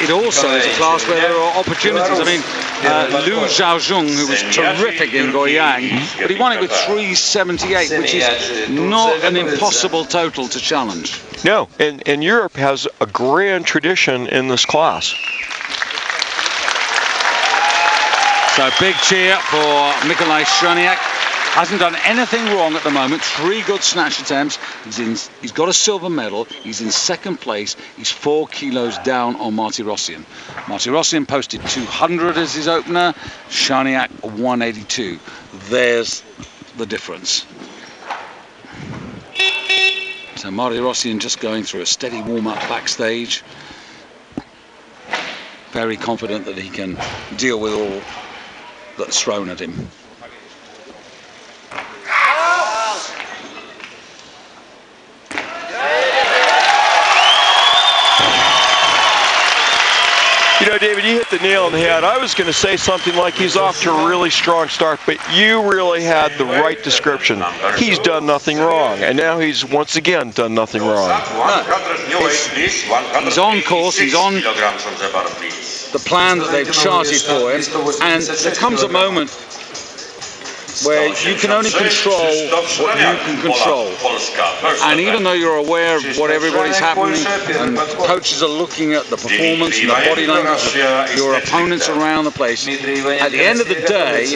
it also is a class where there are opportunities. I mean, Liu Xiaozhong, who was terrific in Goyang, but he won it with 378, which is not an impossible total to challenge. No, and Europe has a grand tradition in this class. So big cheer for Nikolai Cherniak. Hasn't done anything wrong at the moment. 3 good snatch attempts. He's got a silver medal. He's in second place. He's 4 kilos down on Martyrossian. Martyrossian posted 200 as his opener. Cherniak 182. There's the difference. So Martyrossian just going through a steady warm-up backstage. Very confident that he can deal with all that's thrown at him. You know, David, you hit the nail on the head. I was going to say something like he's off to a really strong start, but you really had the right description. He's done nothing wrong, and now he's once again done nothing wrong. He's on course, he's on the plan that they've charted for him, and there comes a moment where you can only control what you can control. And even though you're aware of what everybody's happening, and coaches are looking at the performance and the body language of your opponents around the place, at the end of the day,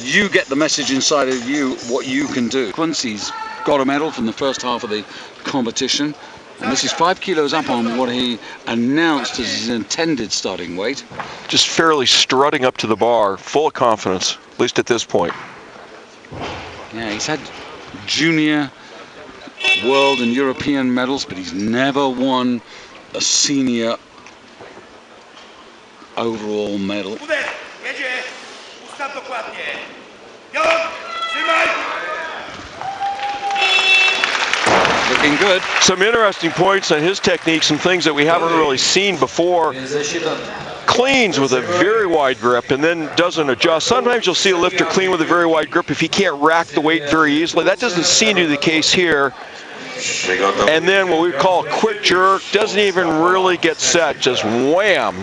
you get the message inside of you what you can do. He's got a medal from the first half of the competition, and this is 5 kilos up on what he announced as his intended starting weight. Just fairly strutting up to the bar, full of confidence, at least at this point. Yeah, he's had junior, world and European medals, but he's never won a senior overall medal. Looking good. Some interesting points on his technique, some things that we haven't really seen before. Cleans with a very wide grip and then doesn't adjust. Sometimes you'll see a lifter clean with a very wide grip if he can't rack the weight very easily. That doesn't seem to be the case here. And then what we call a quick jerk, doesn't even really get set, just wham.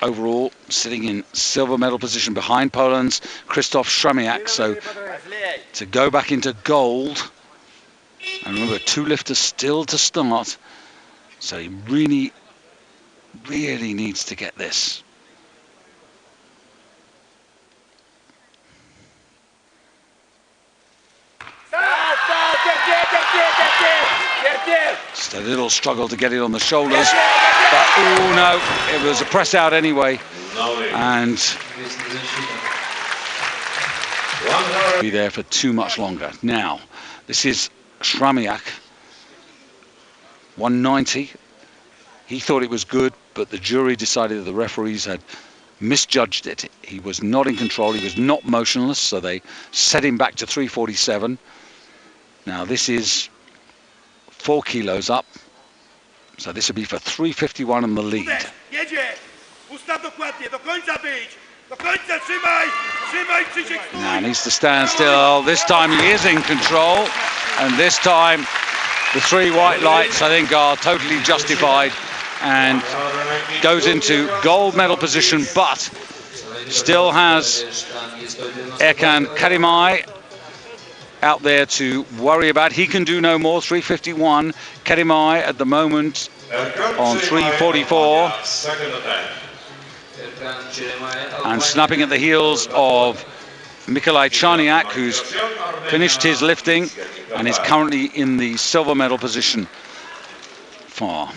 Overall, sitting in silver medal position behind Poland's Krzysztof Cherniak. So to go back into gold, and remember, 2 lifters still to start. So he really, really needs to get this. Just a little struggle to get it on the shoulders. But, oh no, it was a press out anyway. And be there for too much longer. Now, this is Cherniak. 190. He thought it was good, but the jury decided that the referees had misjudged it. He was not in control, he was not motionless, so they set him back to 347. Now this is 4 kilos up, so this would be for 351 in the lead. Now needs to stand still. This time he is in control, and this time the 3 white lights, I think, are totally justified, and goes into gold medal position, but still has Erkan Karimay out there to worry about. He can do no more. 351. Karimay at the moment on 344. And snapping at the heels of Nikolai Cherniak, who's finished his lifting and is currently in the silver medal position for.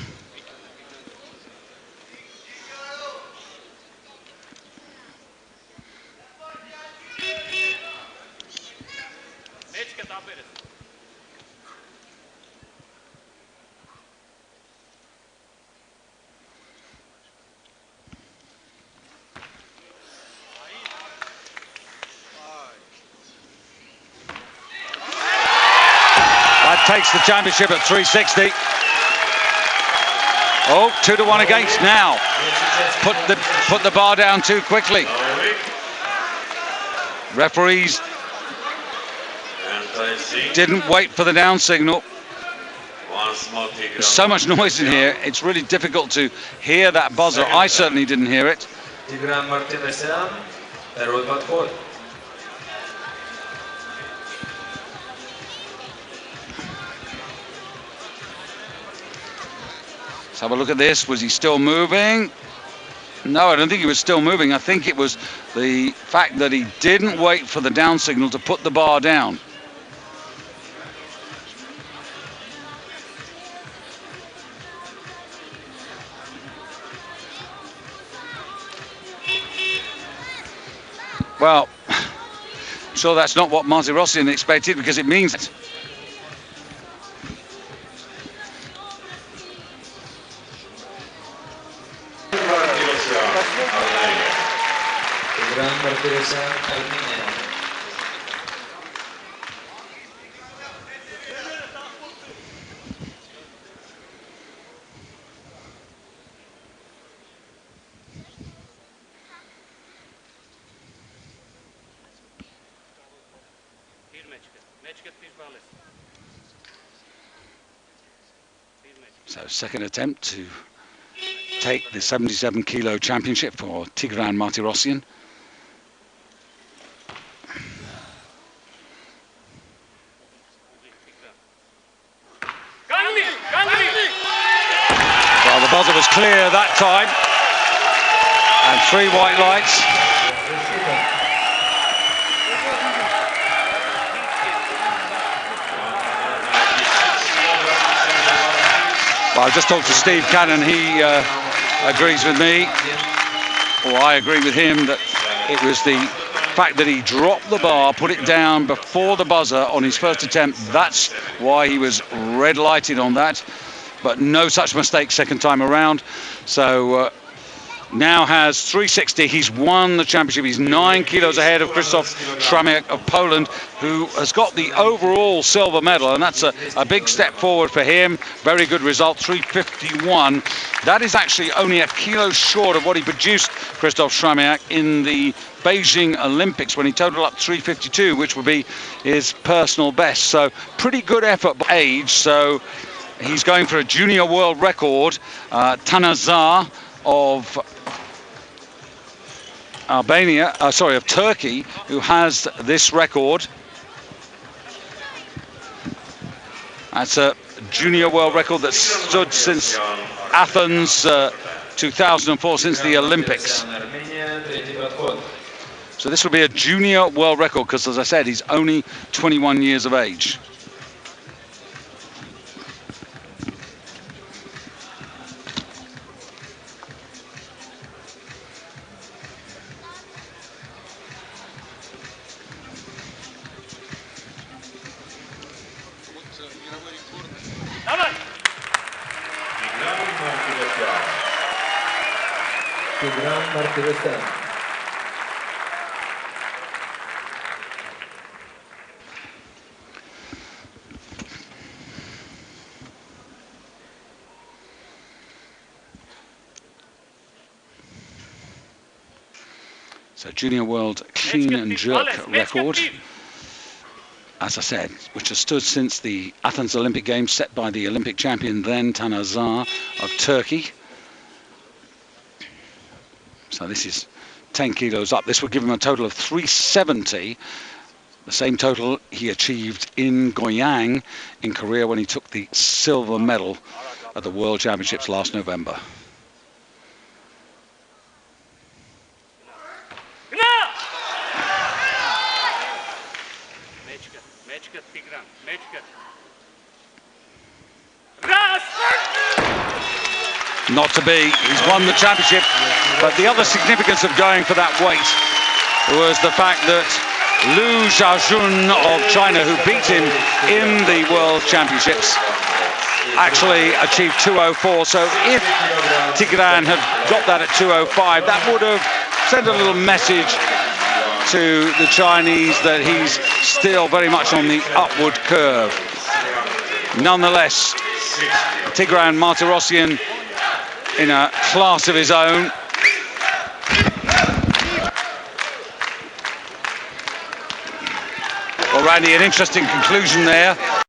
Takes the championship at 360. Oh, 2-1 against now. Put the bar down too quickly. Referees didn't wait for the down signal. There's so much noise in here, it's really difficult to hear that buzzer. I certainly didn't hear it. Let's have a look at this. Was he still moving? No, I don't think he was still moving. I think it was the fact that he didn't wait for the down signal to put the bar down. Well, I'm sure that's not what Martirosyan expected, because it means that. So second attempt to take the 77 kilo championship for Tigran Martirosyan. Well, the buzzer was clear that time, and 3 white lights. Well, I just talked to Steve Cannon. He agrees with me, or I agree with him, that it was the fact that he dropped the bar, put it down before the buzzer on his first attempt. That's why he was red lighted on that, but no such mistake second time around. So now has 360. He's won the championship. He's 9 kilos ahead of Krzysztof Szramiak of Poland, who has got the overall silver medal, and that's a big step forward for him. Very good result, 351. That is actually only a kilo short of what he produced, Krzysztof Szramiak, in the Beijing Olympics, when he totaled up 352, which would be his personal best. So pretty good effort by age. So he's going for a junior world record. Tanazar of of Turkey, who has this record. That's a junior world record that stood since Athens 2004, since the Olympics. So this will be a junior world record, because, as I said, he's only 21 years of age. So junior world clean and jerk record, as I said, which has stood since the Athens Olympic Games, set by the Olympic champion then, Tanazar of Turkey. So this is 10 kilos up. This would give him a total of 370, the same total he achieved in Goyang in Korea when he took the silver medal at the World Championships last November. Not to be. He's won the championship, but the other significance of going for that weight was the fact that Liu Xiaojun of China, who beat him in the World Championships, actually achieved 204. So if Tigran had got that at 205, that would have sent a little message to the Chinese that he's still very much on the upward curve. Nonetheless, Tigran Martirosyan in a class of his own. Well, Randy, an interesting conclusion there.